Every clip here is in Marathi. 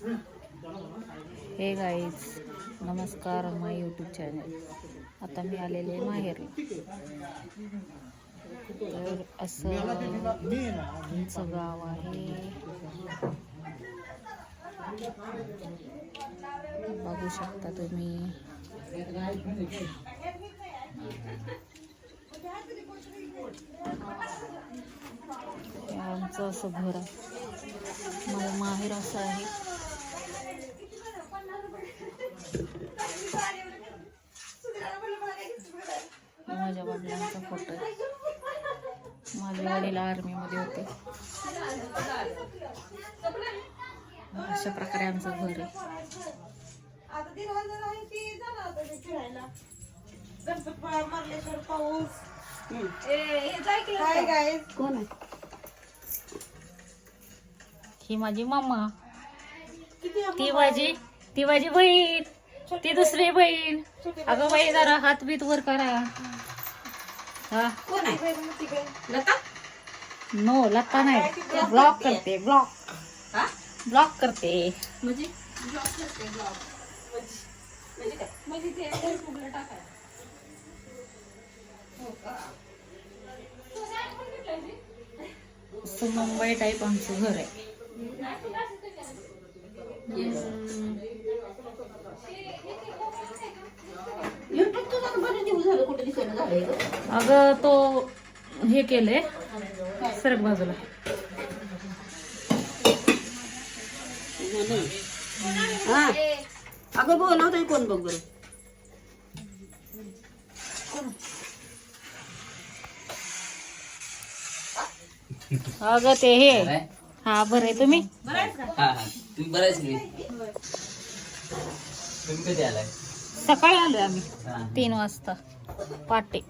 हे गाईज, नमस्कार माय यूट्यूब चॅनल. आता मी आलेले माहेरला. तर असं आमचं गाव आहे, बघू शकता तुम्ही. आमचं असं घर आहे. माझं माहेर असं आहे. माझ्या वडिलांचा फोटो आहे. माझे वडील आर्मीमध्ये होते. अशा प्रकारे आमचं घर आहे. कोण आहे? ही माझी मम्मा, ती माझी बहीण, ती दुसरी बहीण. अगं बाई, जरा हात बीत वर करा. हा, कोण आहे? लता? नो, लता नाही. ब्लॉक करते, ब्लॉक करते. म्हणजे ते फेसबुकला टाकाय. मुंबई टाईप आमचं घर आहे. अगं तो हे केलंय सरक बाजूला. अगं बोलवतोय कोण बघ बरं. अगं ते हे, हा बरं आहे. तुम्ही तुम्ही बराच तुम्ही कधी आलाय? सकाळी आलोय आम्ही 3 वाजता पाटे.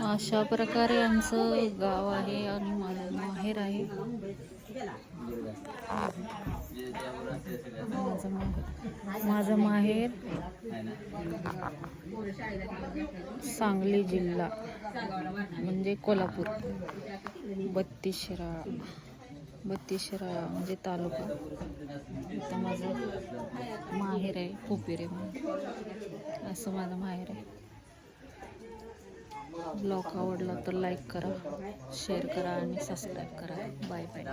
अशा प्रकारे आमचं गाव आहे आणि माझं माहेर आहे. माझं माहेर सांगली जिल्हा म्हणजे कोल्हापूर. बत्तीसशिराळा म्हणजे तालुका. इथं माझं माहेर आहे, पोपेरे म्हणून. असं माझं माहेर आहे. ब्लॉग आवडला तर लाईक करा, शेअर करा आणि सबस्क्राईब करा. Bye bye.